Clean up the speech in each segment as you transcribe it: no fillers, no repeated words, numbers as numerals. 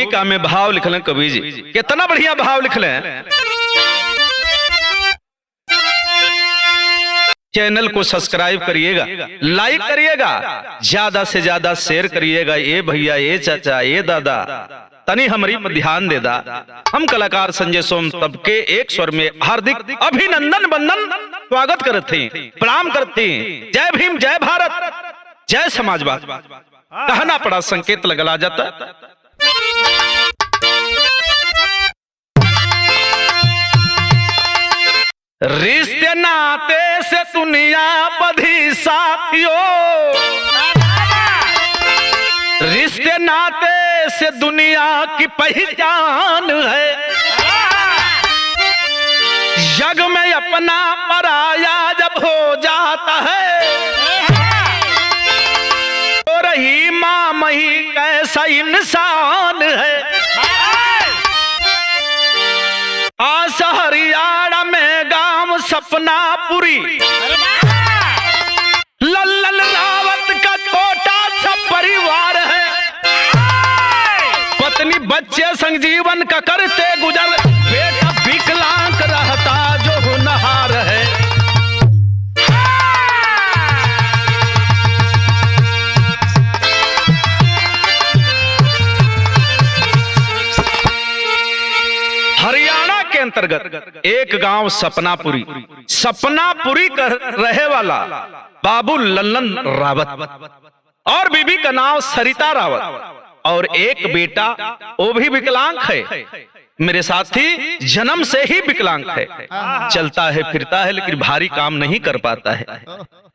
भूमिका में भाव लिखले कवि जी, कितना बढ़िया भाव लिखले। चैनल को सब्सक्राइब करिएगा, लाइक करिएगा, ज्यादा से ज्यादा शेयर करिएगा। ये भैया, ये चाचा, ये दादा, तनी हमारी पर ध्यान दे दा। हम कलाकार संजय सोम सबके एक स्वर में हार्दिक अभिनंदन वंदन स्वागत करते हैं, प्रणाम करते हैं। जय भीम, जय भारत, जय समाजवाद कहना पड़ा, संकेत लगला जाता। रिश्ते नाते से दुनिया बधी साथियों, रिश्ते नाते से दुनिया की पहचान है। जग में अपना पराया जब हो जाता है, तो रही मां मही कैसा इंसान है। आस हरियाणा में गांव सपनापुरी, लल्लन रावत का छोटा सा परिवार है। पत्नी बच्चे संग जीवन का करते गुजर, बेटा विकलांग रहता जो होनहार है। हरियाणा के अंतर्गत एक गांव सपनापुरी, सपनापुरी का रहे वाला बाबू लल्लन रावत और बीबी का नाम सरिता रावत और एक बेटा, वो भी विकलांग है। मेरे साथी जन्म से ही विकलांग है, चलता है फिरता है लेकिन भारी काम नहीं कर पाता है।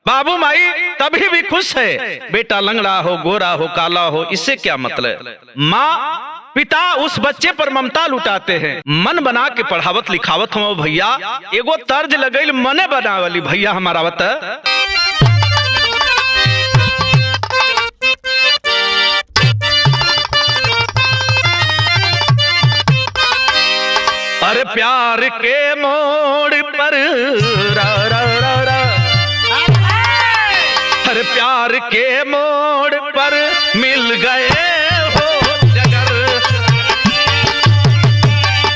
बाबू माई तभी भी खुश है, बेटा लंगड़ा हो, गोरा हो, काला हो, इससे क्या मतलब। माँ पिता उस बच्चे पर ममता लुटाते हैं, मन बना के पढ़ावत लिखावत हो भैया, एगो तर्ज लगल मने बनावली भैया हमारा वत। अरे प्यार के मोड़ पर रा रा रा रा, अरे प्यार के मोड़ पर मिल गए हो जगर,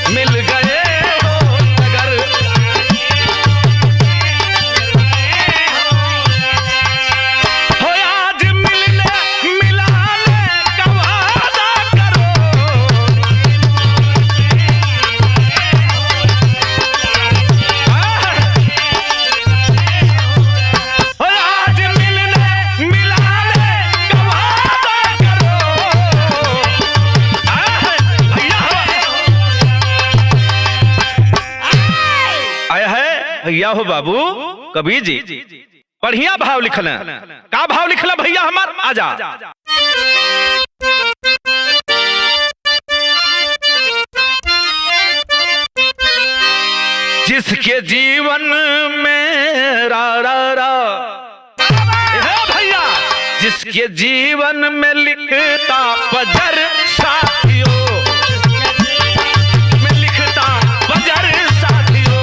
मिल गए हो जगर। हो आज मिलने मिलाने का वादा करो, भैया हो बाबू कबीर जी बढ़िया भाव लिखना। का भाव लिखला भैया हमार, आजा। जिसके जीवन में रा रा रा, भैया जिसके जीवन में लिखता बजर साथियों, में लिखता बजर साथियों।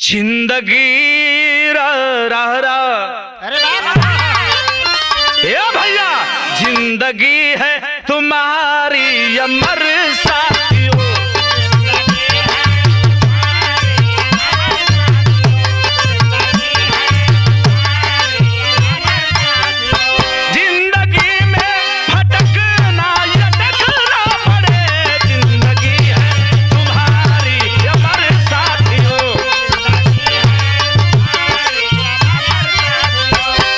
जिंदगी रा रा रा, ए भैया जिंदगी है तुम्हारी अमर साथियों, जिंदगी में भटकना यटकना पड़े, जिंदगी है तुम्हारी अमर साथियों,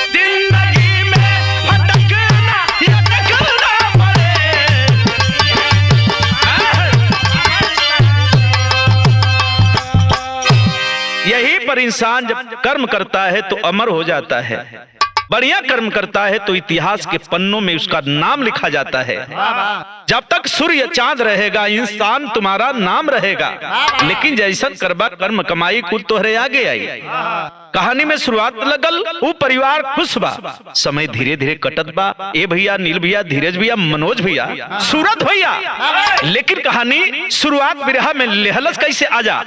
जिंदगी में भटकना यटकना पड़े। यही पर इंसान जब कर्म करता है तो अमर हो जाता है। बढ़िया कर्म करता है तो इतिहास के पन्नों में उसका नाम लिखा जाता है। जब तक सूर्य चांद रहेगा इंसान तुम्हारा नाम रहेगा, लेकिन जैसन करबा कर्म कमाई कुल तोहरे आगे आई। कहानी में शुरुआत लगल, वो परिवार खुश बा, समय धीरे धीरे कटत बा। ए भैया, नील भैया, धीरज भैया, मनोज भैया, सूरत भैया, लेकिन कहानी शुरुआत बिरहा में लेहलस कैसे आजा।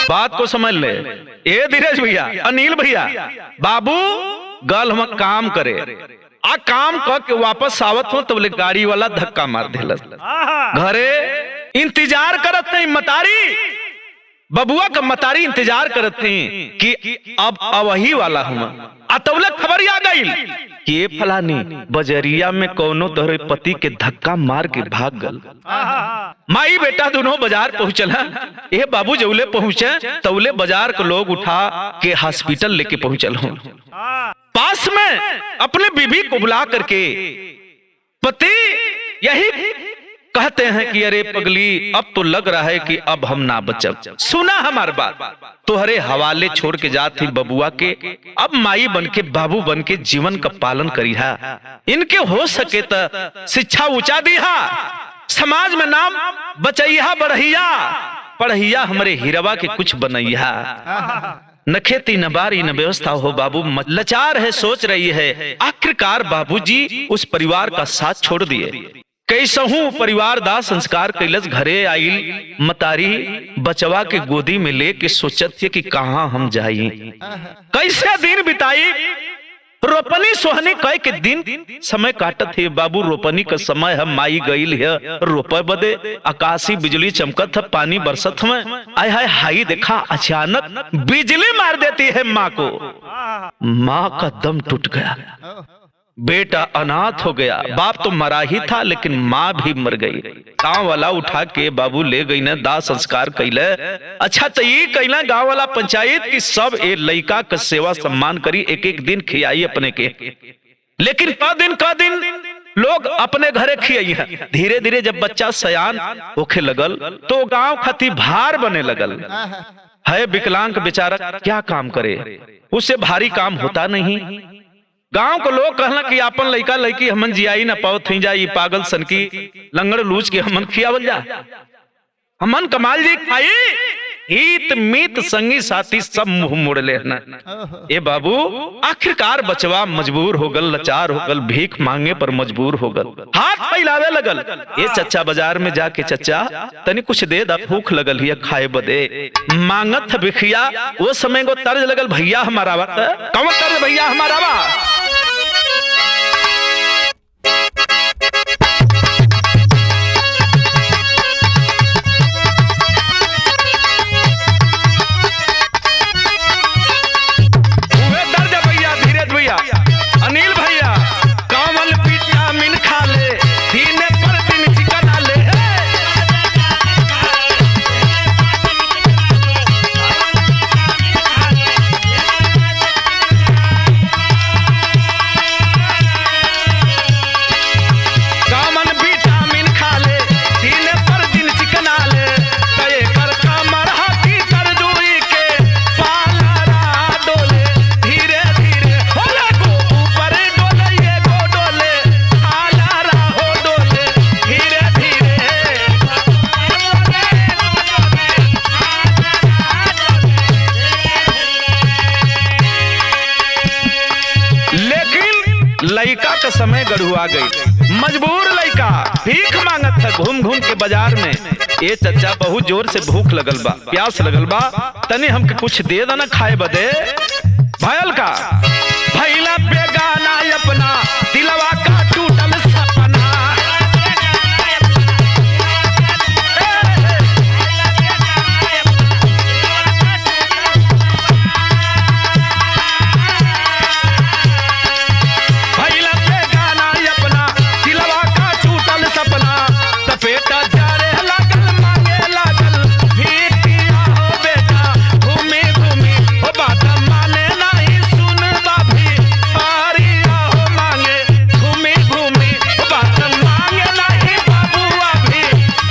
बात को समझ ले। ए धीरज भैया, अनिल भैया, बाबू गल हम काम करे आ काम क के वापस आवत हो तो गाड़ी वाला धक्का मार देलस। घरे इंतजार करत नहीं मतारी, बबुआ का मतारी इंतजार करत थी कि अब अवही वाला हूँ। अतवले खबर आ गई कि ये फलानी बजरिया में कौनो तोहरे पति के धक्का मार के भाग गल। माई बेटा दोनों बाजार पहुंचल। ये बाबू जौले पहुंचे तौले बाजार के लोग उठा के हॉस्पिटल लेके पहुंचल हूँ। पास में अपने बीबी को बुला करके पति यही कहते हैं कि अरे पगली, अब तो लग रहा है कि अब हम ना बचब। सुना हमार बात, तोहरे हवाले छोड़ के जात थी बबुआ के, अब माई बन के बाबू बन के जीवन का पालन करिहा। इनके हो सके तो शिक्षा ऊंचा दीहा, समाज में नाम बचैया बढ़िया, पढ़िया हमरे हिरवा के कुछ बनैया। न खेती न बारी न व्यवस्था हो बाबू, लाचार है सोच रही है। आखिरकार बाबूजी उस परिवार का साथ छोड़ दिए। कैसहू परिवार दा संस्कार कैलस। घरे आइल मतारी बचवा के गोदी में लेके सोचत थे कि कहाँ हम जाई, कैसे दिन बिताई। रोपनी सोहनी कह के दिन समय काटत है बाबू। रोपनी का समय हम माई गईल है रोपे बदे, आकाशी बिजली चमकत है, पानी बरसत में। आय हाय हाई देखा, अचानक बिजली मार देती है माँ को। माँ का दम टूट गया, बेटा अनाथ हो गया। बाप तो मरा ही था लेकिन माँ भी मर गई। गांव वाला उठा के बाबू ले गई न दाह संस्कार कैले। अच्छा तो ये कहला गांव वाला पंचायत की सब ए लड़का का सेवा सम्मान करी, एक एक दिन खियाई अपने के। लेकिन का दिन लोग अपने घरे खियाई है। धीरे धीरे जब बच्चा सयान होखे लगल तो गांव खातिर भार बने लगल है। विकलांग बेचारा क्या काम करे, उससे भारी काम होता नहीं। गांव को लोग कहना कि अपन लड़का लड़की हमन जियाई ना पाओ थी जाई, पागल सन की लंगड़ लूच के हमन खियावल जा। हमन कमाल जी खाई, हित मीत संगी साथी सब मुंह मोड़ लेना। ए बाबू आखिरकार बचवा मजबूर हो गल, लाचार हो गल, भीख मांगे पर मजबूर हो गल, हाथ फैलावे लगल। ए चच्चा बाजार में जाके चच्चा तनी कुछ दे दा, भूख लगल हिया खाए बदे। मांगत भिखिया, वो समय को तर्ज लगल भैया हमारा बात, कौन तर्ज भैया हमारा बा। अनिल भैया कमल विटामिन खा ले, दिन पर दिन चिकन आ ले। का समय गढ़ुआ गई। मजबूर लड़का भीख मांगत है घूम घूम के बाजार में। ए चचा बहुत जोर से भूख लगल बा, प्यास लगल बा, तनी हमके कुछ दे देना खाए बदे। भयल का भैला बेगाना अपना दिलवा का टूटल सपना। भैला बेगाना अपना दिलवा का टूटल सपना। तपेटा जारे लागल मांगे लागल भीखिया हो बेटा घूमी घूमी हो बात माने नहीं सुन बाभी पारिया हो मांगे घूमी घूमी हो बात मांगे नहीं बाबुआ भी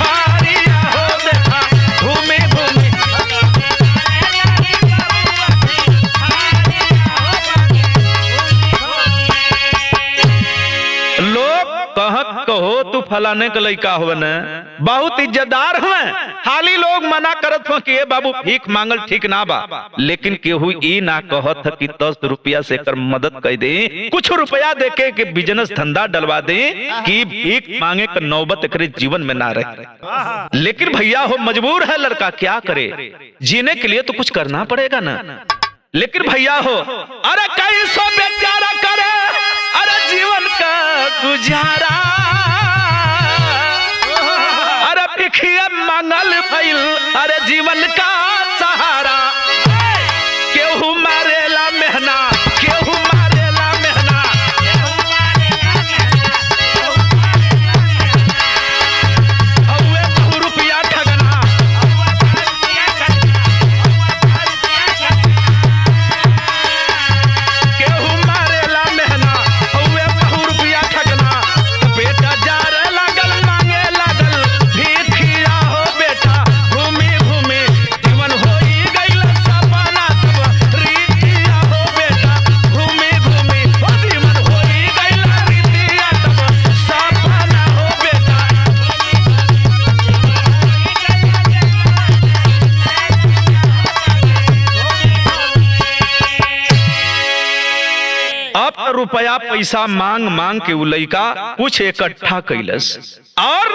पारिया हो बेटा घूमी घूमी। लोग कहत कहो तू फलाने का लड़का हो न, बहुत इज्जतदार हुए। हाली लोग मना करत हो कि ए बाबू भीख मांगल ठीक ना बा, लेकिन केहू ई ना कहत है कि 10 रुपया से कर मदद कर दे, कुछ रुपया देके के बिजनेस धंधा डलवा दे कि भीख मांगे का नौबत एकरे जीवन में ना रहे। लेकिन भैया हो मजबूर है लड़का, क्या करे, जीने के लिए तो कुछ करना पड़ेगा ना। लेकिन भैया हो अरे कैसो बेचारा करे अरे जीवन का गुजारा। अरे भिखिया मांगल भइल अरे जीवन का सहारा। केहू मारेला मेहना केहू मारेला मेहना। हउए बहु रुपया ठगना। केहू मारेला मेहना हउए बहु रुपया ठगना। बेटा जारे लागल मांगे लागल भीखिया हो बेटा घूमी घूमी जीवन होई गइल सपना। तब रीतिया हो बेटा घूमी घूमी हो जीवन होई गइल रीतिया। तब सपना हो बेटा। अब तो रुपया पैसा मांग मांग के उ लइका कुछ इकट्ठा कैलस और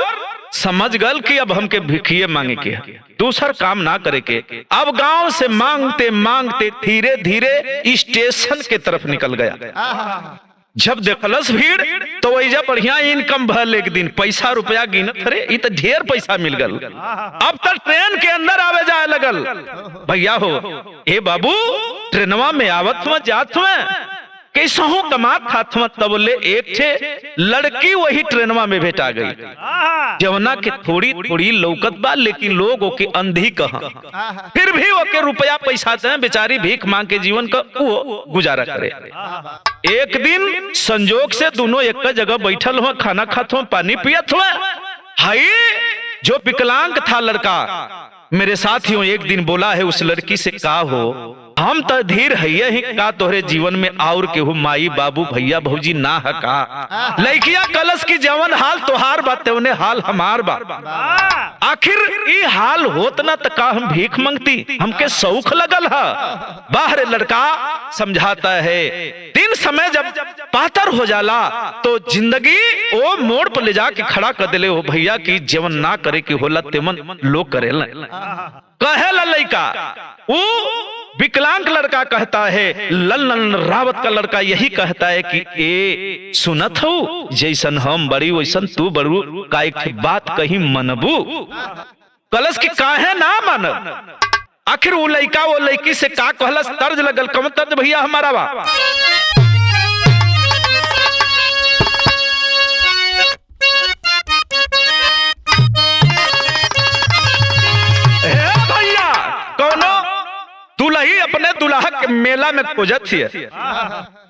समझ गल कि अब हमके भिखिए मांगे के है, दूसर काम ना करे के। अब गांव से मांगते मांगते धीरे धीरे स्टेशन के तरफ निकल गया। जब देखलस भीड़ तो वैजा बढ़िया इनकम भल। एक दिन पैसा रुपया गिनत रे, ई तो ढेर पैसा मिल गल। अब तक ट्रेन के अंदर आवे जाए लगल। भैया हो ए बाबू ट्रेनवा में आवत में जात में कैसा हूं कमात खात में, तब ले एक छे लड़की वही ट्रेनवा में भेटा गई। जवना के थोड़ी थोड़ी लौकत बा, लेकिन लोग ओके अंधी कहा, फिर भी ओके रुपया पैसा से बेचारी भीख मांग के जीवन का वो गुजारा करे। एक दिन संजोग से दोनों एक जगह बैठल हुआ, खाना खात हुआ, पानी पियत हुआ। हाई जो विकलांग था लड़का मेरे साथियों एक दिन बोला है उस लड़की से, का हो हम तो धीर है ही का तोहरे जीवन में और केहू माई बाबू भैया भौजी ना है का। लड़किया कलश की जवन हाल तोहार बात उन्हें हाल हमार बा। आखिर ई हाल होत ना तो का हम भीख मांगती, हमके शौक लगल है। बाहर लड़का समझाता है दिन समय जब पातर हो जाला तो जिंदगी ओ मोड़ पर ले जाके खड़ा कर दिले हो भैया की जीवन ना करे की होला तेमन लोग करेला। कहेला लड़का वो विकलांग लड़का कहता है, लल्लन रावत का लड़का यही कहता है कि ए सुनत हो जैसन हम बड़ी वैसन तू बड़ू, का एक बात कहीं मनबू। कलश की काहे ना मानब। आखिर वो लड़का वो लड़की से का कहलस, तर्ज लगल। कम तर्ज भैया हमारा बा। दुल्ही अपने दुल्हा के मेला में खोजत थी,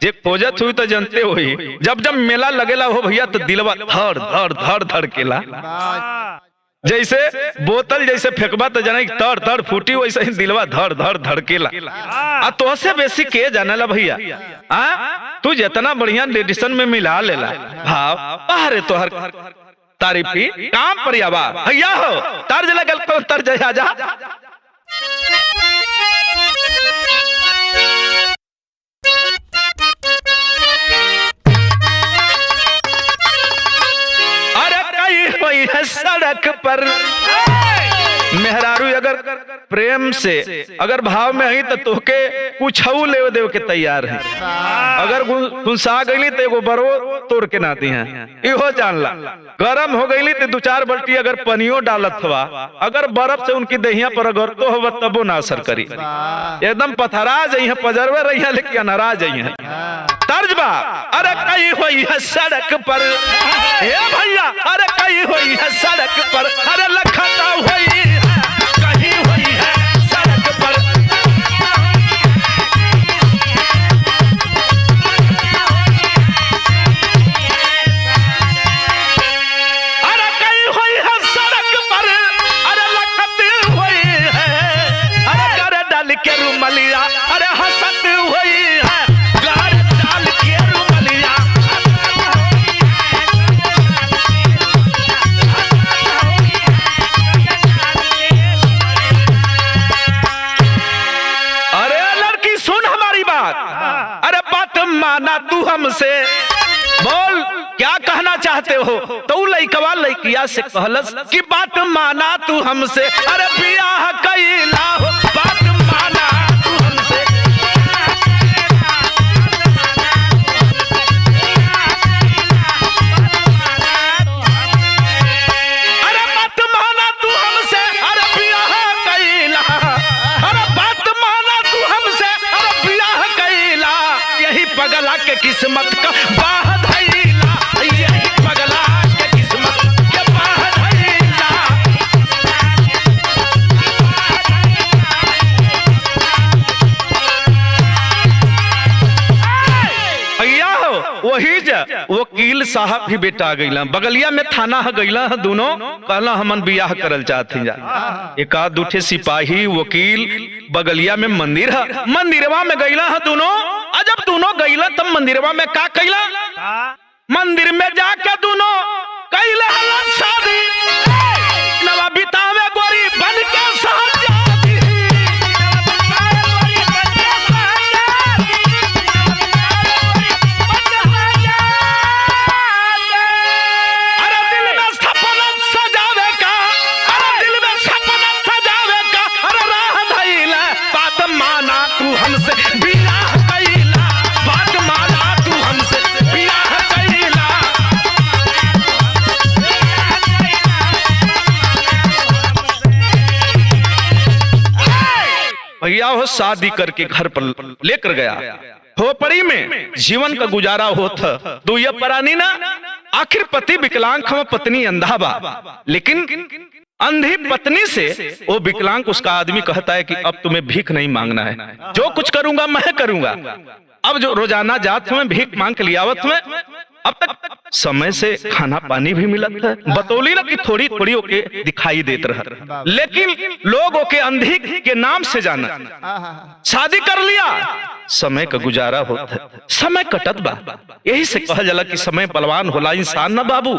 जे खोजत हुई तो जानते हुई जब जब मेला लगेला हो भैया तो दिलवा धड़ धड़ धड़ धड़ केला। जैसे बोतल जैसे फेंकबा तो जाने तड़ तड़ फूटी, वैसे ही दिलवा धड़ धड़ धड़केला। आ तो से बेसी के जानेला भैया, तू जितना बढ़िया लेडीसन में मिला लेला भाव अरे तोहर तारीफी काम पर आवा भैया हो। तर्ज लगल तो तर्ज आजा। हुई है सड़क पर। मेहरारू अगर प्रेम से अगर भाव में आई तो तोके कुछ ले देव के तैयार है। अगर गुस्सा गई तो एगो बरो तोड़ के नाती है, इहो जान ला। गरम हो गई तो 2-4 बल्टी अगर पनियो डालत हवा, अगर बर्फ से उनकी दहिया पर अगर तो हो तबो ना असर करी। एकदम पथरा जाइए, पजरवे रही लेकिन अनरा जाइए। तर्ज बा, अरे कई हुई है सड़क पर, हे भैया अरे कई हुई है सड़क पर, अरे लखता हुई है, कहीं हुई है सड़क पर। अरे कई हुई है सड़क पर, अरे लखती हुई है, अरे कर डाल के रुमलिया, अरे हंसत हुई है, माना तू हमसे, बोल क्या कहना चाहते हो। तो लइकवा लइकिया से कहलस कि बात माना तू हमसे, अरे बियाह कइला हो, बात माना तू हमसे। अरे बात माना तू हमसे, अरे बियाह कइला, अरे बात माना तू हमसे, अरे बियाह कइला। यही पगला के किस्मत का बाह धइला, यही पगला के किस्मत के बाह धइला। भैया हो वही वकील साहब भी बेटा गईला, बगलिया में थाना गईला, दोनों कहला हमन बियाह करल चाहते जा। एक आध दूठे सिपाही वकील, बगलिया में मंदिर है, मंदिरवा में गईला है दोनों। जब दोनों गईला तब मंदिरवा में का कईला, मंदिर में जाके दोनों कईला शादी, नवा बितावे गोरी बन के सहजादी। अरे दिल में सपना सजावे का, अरे दिल में सपना सजावे का, अरे राह धइला, बात माना तू हमसे बियाह कइला, बात माना तू हमसे बियाह कइला। भैया हो शादी करके घर पर लेकर गया, खोपड़ी में जीवन का गुजारा होता। तो ये परानी ना, आखिर पति विकलांग हम, पत्नी अंधा बा, लेकिन अंधी पत्नी से वो विकलांग उसका आदमी कहता है कि अब तुम्हें भीख नहीं मांगना है, जो कुछ करूंगा मैं करूंगा। अब जो रोजाना जात में भीख मांग के लियावत में, अब तक समय से खाना पानी भी मिलत है, बतौली ना कि थोड़ी थोड़ी ओके दिखाई देत रहा, लेकिन लोग ओके अंधी के नाम से जाना। शादी कर लिया, समय का गुजारा होता है, समय कटत बा। यही से कहा जाला कि समय बलवान होला इंसान ना बाबू।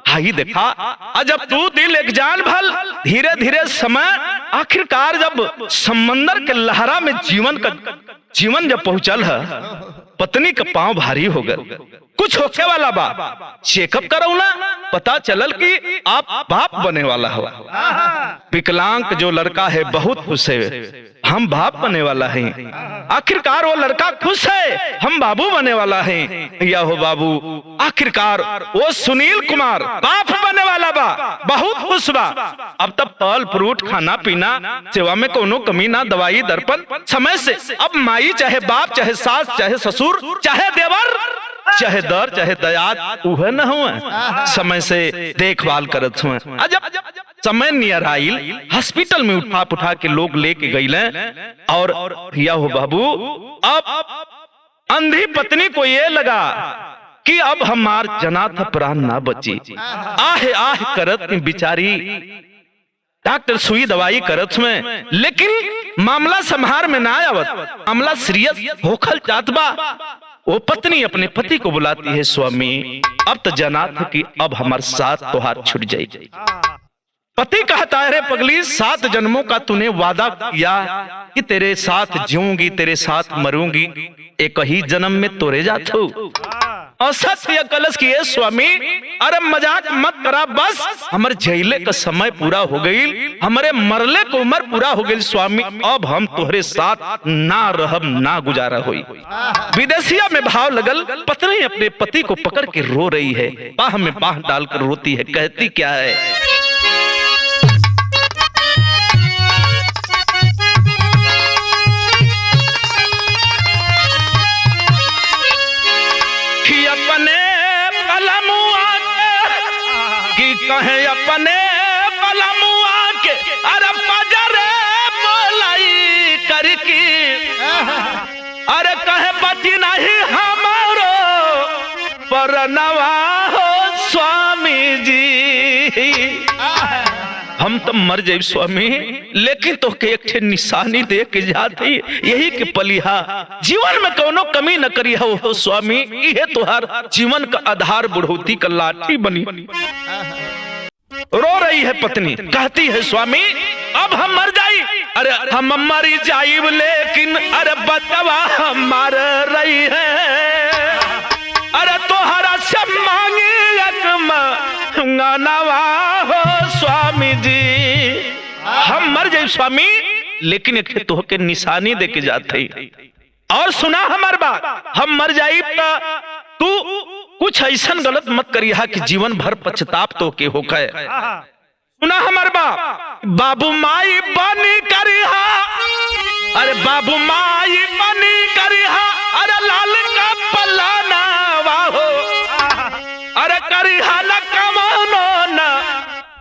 हाई देखा जब तू दिल एक जान भल, धीरे धीरे समय आखिरकार जब समंदर के लहरा में जीवन जब पहुंचल है, पत्नी का पांव भारी हो गए, कुछ होके वाला बा, चेकअप कराऊ ना, पता चलल कि आप बाप बने वाला हो। विकलांग जो लड़का है बहुत खुश है, हम बाप बने वाला हैं। आखिरकार वो लड़का खुश है, हम बाबू बने वाला हैं। या हो बाबू, आखिरकार वो सुनील कुमार बाप बने वाला बा, बहुत खुश बा। अब तब फल फ्रूट खाना पीना सेवा में कोनो कमी ना, दवाई दर्पण समय से। अब माई चाहे बाप चाहे सास चाहे ससुर चाहे देवर चाहे दर चाहे दयाद उहे न हुए, समय से देखभाल करत हुए। जब समय नियर आइल, हॉस्पिटल में उठा के लोग लेके गईले, और या हो बाबू अब अंधी पत्नी को ये लगा कि अब हमार जना था प्राण ना बची। आह आह करत बिचारी डॉक्टर सुई दवाई करत में, लेकिन मामला संहार में ना आवत, मामला सीरियस होखल जात बा। वो पत्नी अपने पति को बुलाती है, स्वामी अब तो जना था कि अब हमारे साथ तोहार छूट जाएगी। पति कहता है, रे पगली 7 जन्मों का तूने वादा किया कि तेरे साथ जीऊंगी तेरे साथ मरूंगी, एक ही जन्म में तोरे जात हो। असत्य कलश की है स्वामी, अरे मजाक मत करा, बस हमारे जैले का समय पूरा हो गई, हमारे मरले को उम्र पूरा हो गई स्वामी, अब हम तुम्हारे साथ ना रहब ना गुजारा हुई। विदेशिया में भाव लगल, पत्नी अपने पति को पकड़ के रो रही है, बाह में बाह डालकर रोती है, कहती क्या है, अपने बलमुआ के कि कहे अपने बलमुआ के, अरे पजरे बोलाई करके, अरे कहे पति नहीं हमारो परनवा हो स्वामी जी। हम तो मर जाए स्वामी, लेकिन तो के एक ठे निशानी दे के जाती, यही के पलिहा जीवन में कोनो कमी न करी हो स्वामी, ये तुहार जीवन का आधार बुढ़ौती का लाठी बनी। रो रही है पत्नी, कहती है स्वामी अब हम मर जाई, अरे हम मरी जाइब, लेकिन अरे बतवा हम मर रही है, अरे तोहरा से मांगी नवा हो स्वामी जी। हम मर जाए स्वामी, लेकिन एक तो के निशानी दे के जाते, और सुना हमार बात, हम मर जाई तू कुछ ऐसा गलत मत करिहा कि जीवन भर पछताप तो के हो गए। सुना हमार बाप, बाबू माई बनी करिहा, अरे बाबू माई बनी करिहा, अरे लाल का पलाना वाहो, अरे करिहा न कमानो न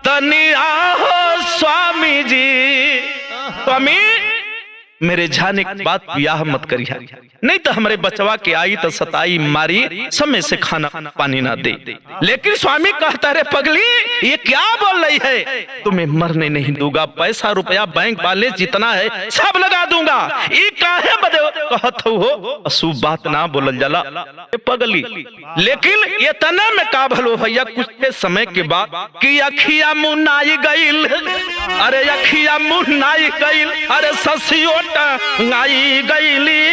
तनिया हो स्वामी जी। स्वामी मेरे जाने के बाद ब्याह मत करिया, नहीं तो हमारे बचवा के आई तो सताई मारी, समय से खाना पानी ना दे। लेकिन स्वामी कहता रे पगली ये क्या बोल रही है, तुम्हें मरने नहीं दूंगा, पैसा रुपया बैंक वाले जितना है सब लगा दूंगा, ये काहे बदे कहत हो, अशुभ बात ना बोलल जाला पगली। लेकिन ये तना में का भलो भैया, कुछ के समय के बाद कि अखिया मुन्नाई गईल, अरे अखिया मुन्नाई गईल, अरे ससियो आई गईली,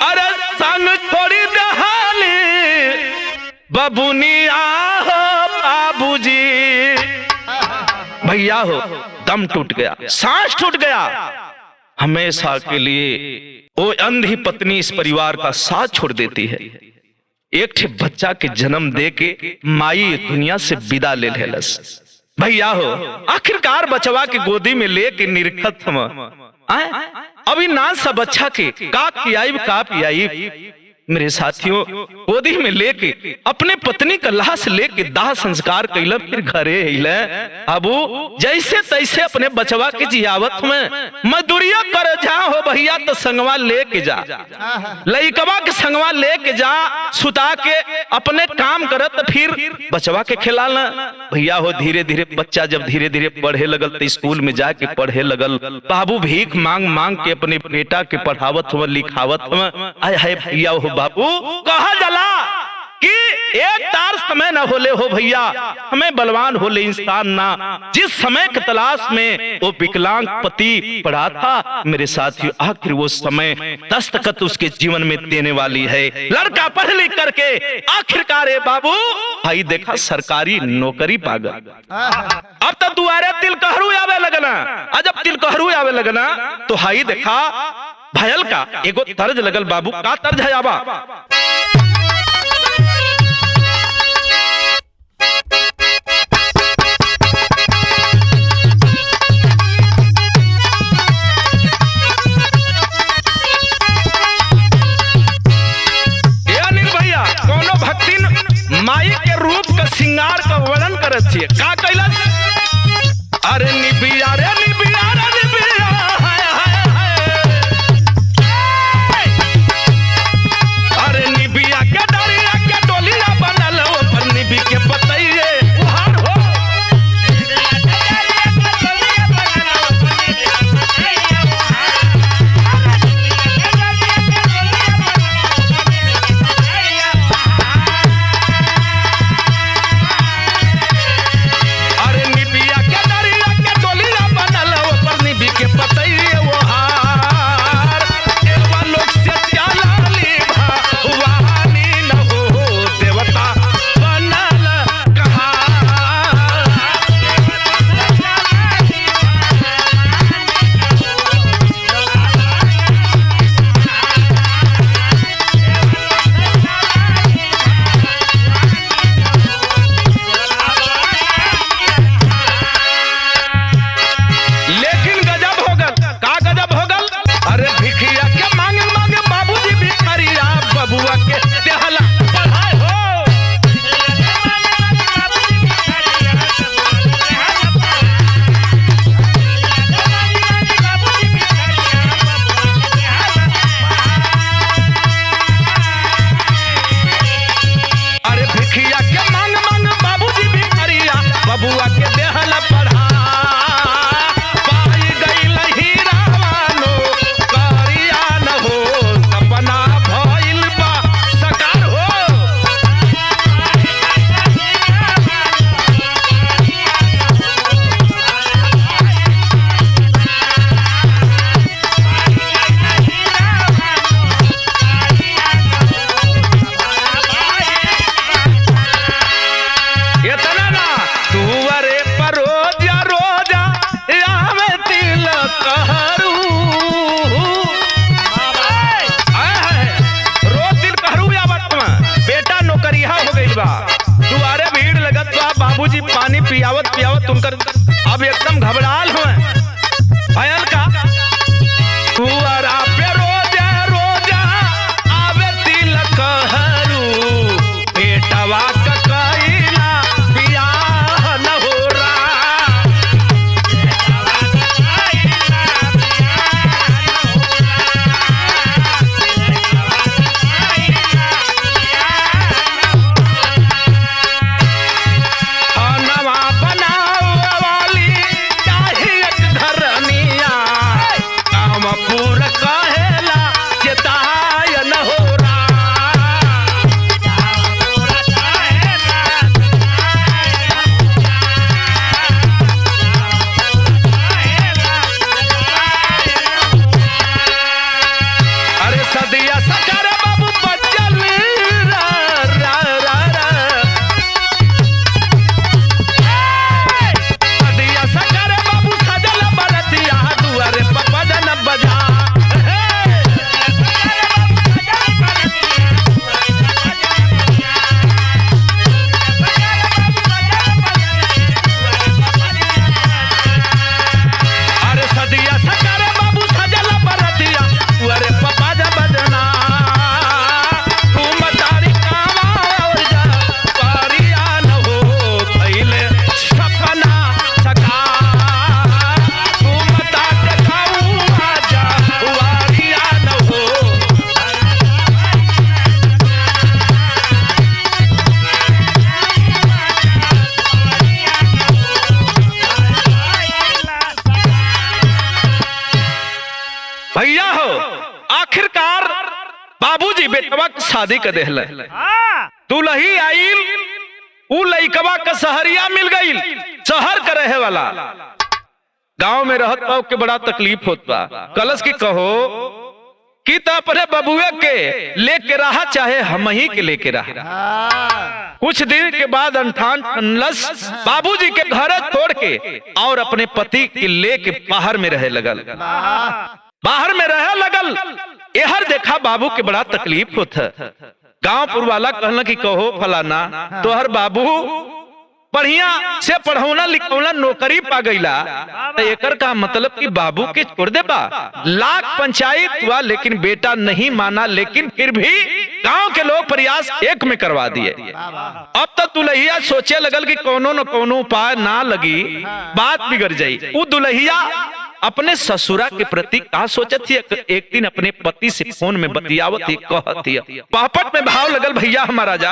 अरे संग छोड़ी दहाली बबुनिया हो बाबूजी। भैया हो दम टूट गया, सांस टूट गया, हमेशा के लिए वो अंधी पत्नी इस परिवार का साथ छोड़ देती है। एक ठे बच्चा के जन्म दे के माई दुनिया से विदा ले लेलस। भैया हो आखिरकार बचवा के गोदी में लेके निरखत हम अभी ना सब अच्छा के का पियाई मेरे साथियों, गोदी में लेके अपने पत्नी का लाश लेके दाह संस्कार कैल, फिर घरे अइले। अबू जैसे तैसे अपने बचवा के जियावत में मजदूरिया कर जा हो भैया, तो संगवा लेके जा, लइकवा के संगवा लेके जा, सुता के अपने काम करत, फिर बचवा के खिलाना। भैया हो धीरे धीरे बच्चा जब धीरे धीरे पढ़े लगल तो स्कूल में जाके पढ़े लगल। बाबू भीख मांग मांग के अपने बेटा के पढ़ावत हुआ लिखावत हुआ। आय हाय भैया हो बाबू कहा जला कि एक तार समय न होले हो भैया, हमें बलवान होले इंसान ना। जिस समय के तलाश में वो विकलांग पति पड़ा था मेरे साथियों, आखिर वो समय दस्तखत उसके जीवन में देने वाली है। लड़का पढ़ लिख करके आखिरकार बाबू भाई देखा सरकारी नौकरी पागा। अब तो दुआरे तिलकहरू आवे लगना, जब तिलकहरू आवे लगना तो हाई देखा भयल का एगो तर्ज लगल। बाबू का तर्ज है आबा, भैया कोनो भक्तिन माई के रूप का श्रृंगार का वर्णन करत छिए। का कैलस, अरे निबिया रे निबिया रे निबिया, हाय हाय हाय, अरे देहल पढ़ा पाई गई हीरावानो करिया न हो सपना भइल बा सकार हो। इतना ना तुअरे पर रोजा रोजा आवे तिलक हरू रोज तिलक हरू आवत में बेटा नौकरिया हो गइल बा दुआरे भीड़ लगत बा बाबूजी पानी पियावत पियावत उनकर अब एकदम घबराल हुए भयल का तुअरा पे रोजा रोजा आवे तिलक हरू बेटवा का कइला बियाह न हो खानवा बनावे वाली चाहे एक धरनिया काम पूरा कहेला चेताय न हो अरे सदिया सकर बाबू बचल रा रा रा रा सदिया सकर बाबू सजल बरतिया दुआरे बजन बजा अरे सदिया सकर बाबू सजल बरतिया दुआरे बजा बजना तू मतारी कावा और जा पारिया न हो पहले सपना सका तू मता टकाऊ आजा वारिया न हो। भैया हो आखिरकार बाबूजी बेटवा के शादी कर देहल दुल्ही आइल उ लइकवा का सहरिया मिल गईल शहर का रहे वाला गांव में रहत बा के बड़ा तकलीफ होत बा कलश की कहो कि त अपने बबुए के लेके रहा चाहे हम ही के लेके रहा। कुछ दिन के बाद अंठान ठनलस बाबूजी के घर छोड़ के और अपने पति के लेके बाहर में रहे लगल बाहर में रहे लगल एहर देखा बाबू के बड़ा तकलीफ होता गांवपुर वाला कहला कि कहो फलाना तोहर बाबू बढ़िया से पढ़ौना लिखौना नौकरी पा गईला तो एकर का मतलब कि बाबू के छोड़ दे बा लाख पंचायत हुआ लेकिन बेटा नहीं माना लेकिन फिर भी गांव के लोग प्रयास एक में करवा दिए। अब तो दुल्हिया सोचे लगल कि कोनो न कोनो उपाय ना लगी बात बिगड़ जाई। वो दुल्हिया अपने ससुरा के प्रति का सोचत थी एक दिन अपने पति से फोन में बतियावत थी कहत थी पापट में भाव लगल भैया हमारा जा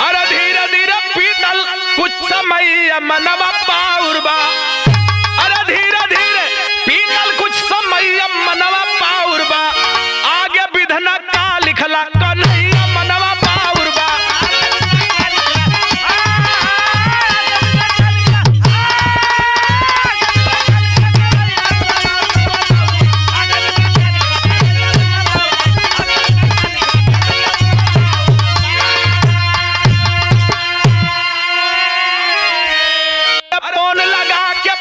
अरे धीरे धीरे पीतल कुछ समय मनवा पाउरबा अरे धीरे धीरे पीतल कुछ समय मनवा पाउरबा आगे विधना का लिखला कन्हैया मनवा पाउरबा फोन लगा के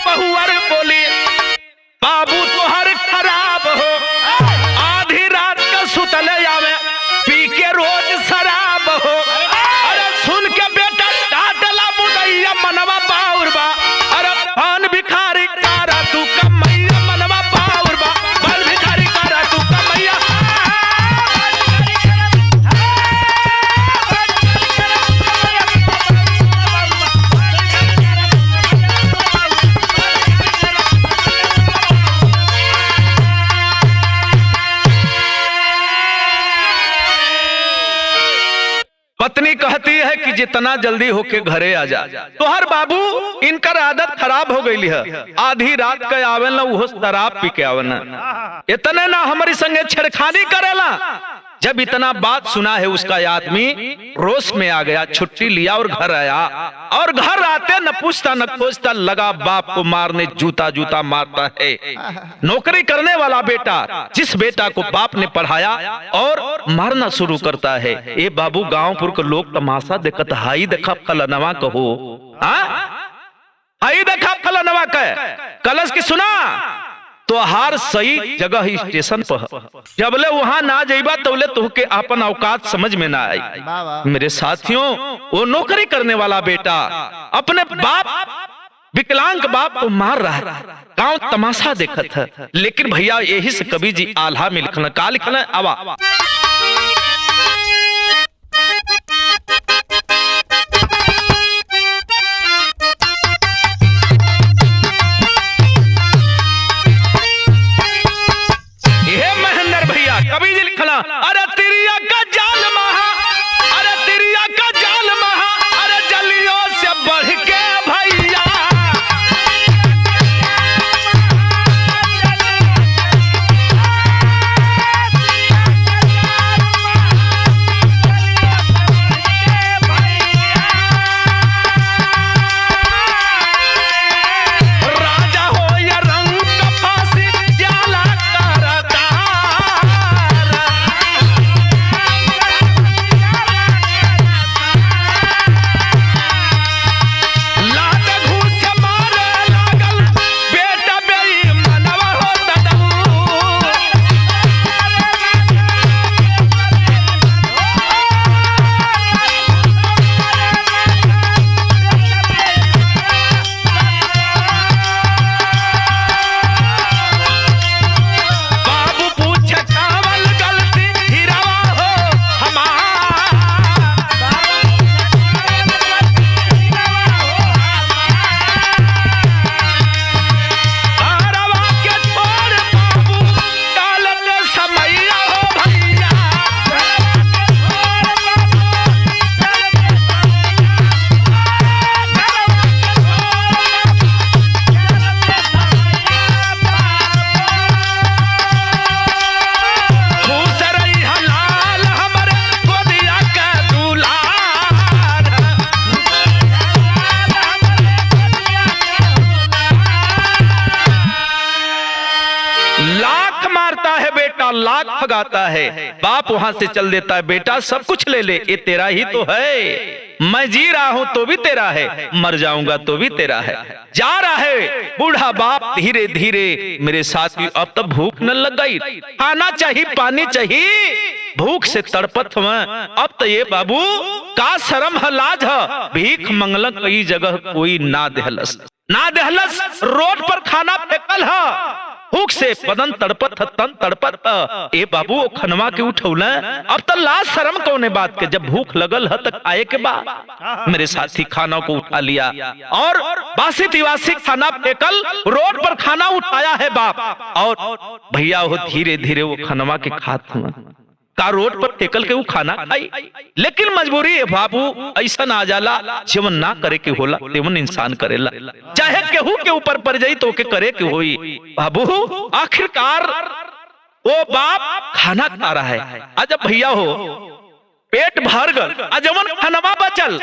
है कि जितना जल्दी होके घरे आ जा। तो हर बाबू इनकर आदत खराब हो गई है, आधी रात के आवेला वो शराब पी के आवेला, इतने ना हमारी संगे छेड़खानी करेला। जब इतना बात सुना है उसका आदमी रोष में आ गया, छुट्टी लिया और घर आया। और घर आते न पूछता न खोजता, लगा बाप को मारने, जूता जूता मारता है। नौकरी करने वाला बेटा, जिस बेटा को बाप ने पढ़ाया और मारना शुरू करता है। ए बाबू गांवपुर के लोग तमाशा देखत, हाई देखा फलनवा कहो, हाई देखा फलनवा कह कलश की सुना तो हार सही जगह स्टेशन पर, जबले वहां ना जाइबा तबले तुहके अपन औकात समझ में ना आई। मेरे साथियों, वो नौकरी करने वाला बेटा अपने बाप, विकलांग बाप को मार रहा है, गांव तमाशा देखत है। लेकिन भैया यही से कवि जी आल्हा में लिखना, का लिखना आवा कभी जी लिखना, अरे तिरिया का जाल महा, अरे तिरिया का जाल महा, अरे जलियों से बढ़ के भैया। राजा हो या रंग का फांसी जाला करता, लाख मारता है बेटा, लाख भगाता है। बाप वहां से चल देता है, बेटा सब कुछ ले ले, ये तेरा ही तो है। मैं जी रहा हूं तो भी तेरा है, मर जाऊंगा तो भी तेरा है। जा रहा है बूढ़ा बाप धीरे धीरे। मेरे साथी अब तक भूख न लग गई, खाना चाहिए, पानी चाहिए, भूख से तड़पत हुआ। अब तो ये बाबू का शर्म है, लाज है, भीख मंगल कई जगह कोई ना देहलस, ना देहलस, रोड पर खाना फेंकल है। भूख से बदन तड़पत, तन तड़पत। ए बाबू वो खनवा के उठौला, अब तो लाज शर्म कौने बात के, जब भूख लगल है तक आए के बाद मेरे साथी खाना को उठा लिया और बासी तिवासी खाना फेंकल, रोड पर खाना उठाया है बाप। और भैया वो धीरे धीरे वो खनवा के खात हुआ का रोड पर टेकल के वो खाना खाई। लेकिन मजबूरी है बाबू, ऐसा ना आ जाला, जीवन ना करे के होला तेवन इंसान करेला, चाहे केहू के ऊपर पड़ जाई तो के करे के होई। बाबू आखिरकार वो बाप खाना खा रहा है, आज भैया हो पेट भर गल, अजमन खनवा बचल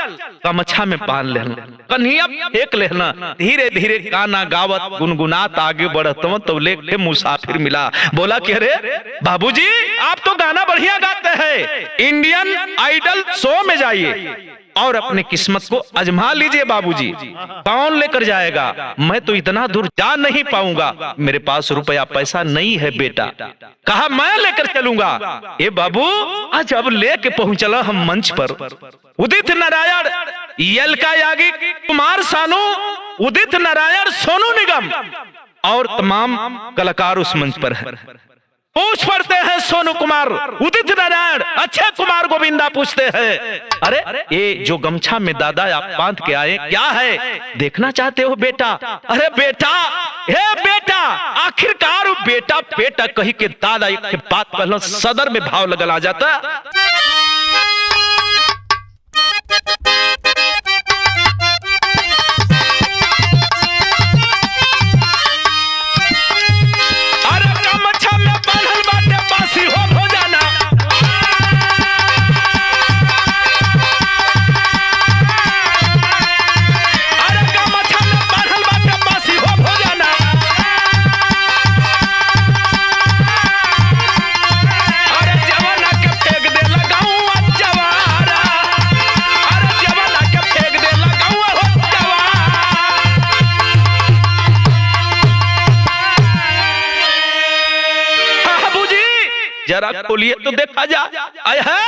कमछा में बांध लेना, कन्हिया फेंक लेना। धीरे धीरे गाना गावत गुनगुनात आगे बढ़त तो लेके मुसाफिर मिला, बोला कि अरे बाबूजी आप तो गाना बढ़िया गाते हैं, इंडियन आइडल शो में जाइए और अपनी किस्मत को आजमा लीजिए। बाबूजी कौन लेकर जाएगा, मैं तो इतना दूर जा नहीं पाऊंगा, मेरे पास रुपया पैसा नहीं है बेटा। कहा मैं लेकर चलूंगा। ए बाबू आज अब लेके पहुंचला हम मंच पर, उदित नारायण, यलका याग्निक, कुमार सानू, उदित नारायण, सोनू निगम और तमाम कलाकार उस मंच पर है। पूछ पड़ते हैं सोनू कुमार, उदित नारायण, अक्षय कुमार गोविंदा पूछते हैं, अरे ये जो गमछा में दादा आप बांध के आए क्या है, देखना चाहते हो बेटा? अरे बेटा, हे बेटा, आखिरकार बेटा बेटा कही के दादा एक बात पहले सदर में भाव लगल आ जाता। जरा खोलिए तो देखा जा। आय है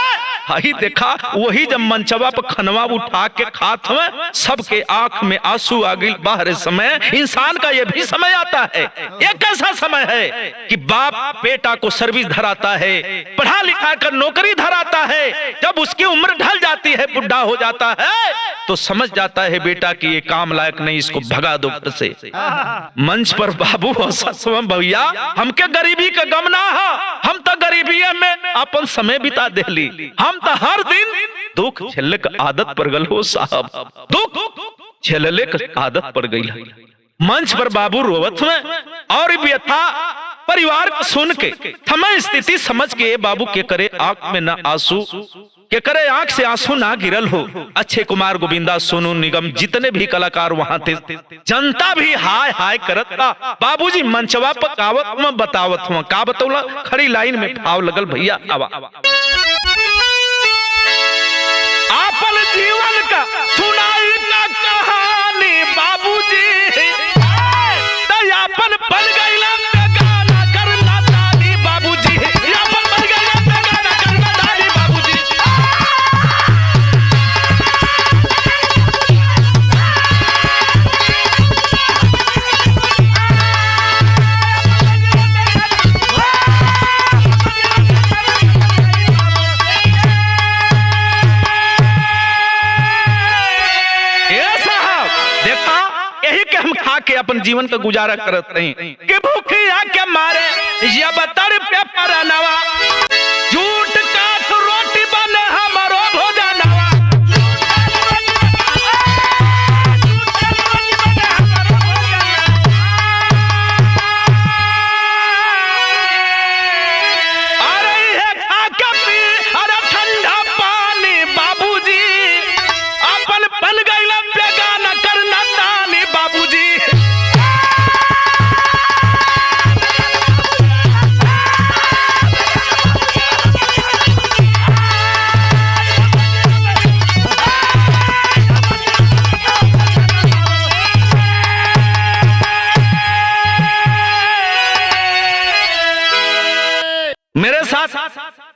हाई देखा, वही जब मंचवा पर खनवा उठा के खात में सबके आंख में आंसू आ गई। बाहर समय इंसान का ये भी समय आता है, एक ऐसा समय है कि बाप बेटा को सर्विस धराता है, पढ़ा लिखा कर नौकरी धराता है। जब उसकी उम्र ढल जाती है, बुढ़ा हो जाता है, तो समझ जाता है बेटा कि ये काम लायक नहीं, इसको भगा दो घर से। मंच पर बाबू भैया हमके गरीबी का गम ना है, हम तो गरीबी में अपन समय बिता देली, हम तो हर दिन दुख झेलने का आदत पर गल हो साहब, दुख झेलने का आदत पड़ गई। मंच पर बाबू रोवत में और व्यथा परिवार को सुन के थमे स्थिति समझ के बाबू के करे आंख में ना आंसू, के करे आंख से आंसू ना गिरल हो। अक्षय कुमार, गोविंदा, सोनू निगम, जितने भी कलाकार वहां थे, जनता भी हाय हाय करत था। बाबूजी मंचवा पर कावत में बतावत हुआ, का बतौला खड़ी लाइन में भाव लगल भैया। आवा आपन जीवन का सुनाई का कहानी बाबूजी, दयापन बन गईला गाना करना दानी बाबूजी, यापन बन गईला गाना करना दानी बाबूजी। खा के अपन जीवन का गुजारा करत नहीं कि भूखिया के मारे या बतर पे परनवा, झूठ काट रोटी बने हमारो भोजनवा। अरे है खा के पी अरे ठंडा पानी बाबूजी, अपन बन गईला बेगाना करना दानी बाबूजी। मेरे साथ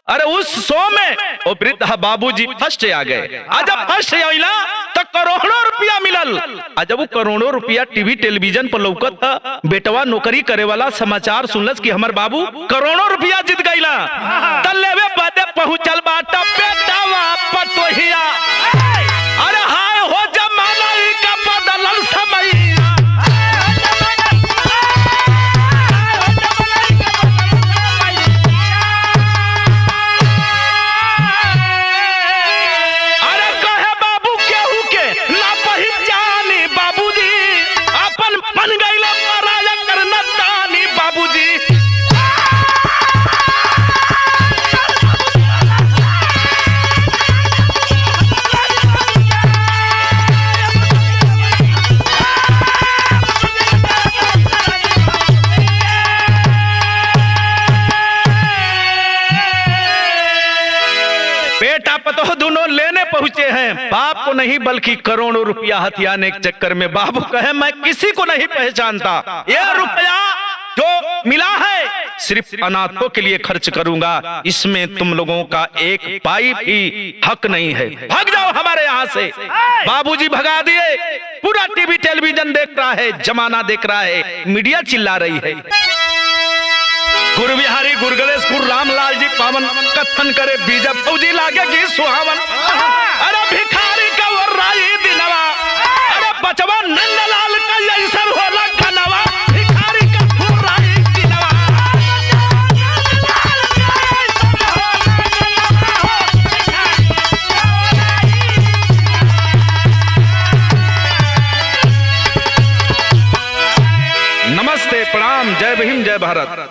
अरे उस शो में वो वृद्ध बाबूजी फर्स्ट आ गए। आज जब फर्स्ट आइला तो करोड़ों रुपया मिलल। आज जब वो करोड़ों रुपया टीवी टेलीविजन पर लौकत था, बेटवा नौकरी करे वाला समाचार सुनलस कि हमर बाबू करोड़ों रुपया जीत गईला, तलेवे बदे पहुंचल बाटा बेटवा पतोहिया। अरे हाय हो जमाना ई का बदलल समय, दोनों लेने पहुंचे हैं, बाप को नहीं बल्कि करोड़ों रुपया हथियाने के चक्कर में। बाबू कहे मैं किसी को नहीं पहचानता, यह रुपया जो मिला है सिर्फ अनाथों के लिए खर्च करूंगा, इसमें तुम लोगों का एक पाई भी हक नहीं है, भाग जाओ हमारे यहाँ से। बाबूजी भगा दिए। पूरा टीवी टेलीविजन देख रहा है, जमाना देख रहा है, मीडिया चिल्ला रही है। गुरु बिहारी गुरु गणेश गुरु रामलाल जी पावन कथन करे बीजा फौजी लागे की सुहावन। अरे भिखारी का वो राई दिनवा, अरे बचवा नंदलाल का ऐसा होला खनवा, भिखारी का वो राई दिनवा। नमस्ते, प्रणाम, जय भीम, जय भारत।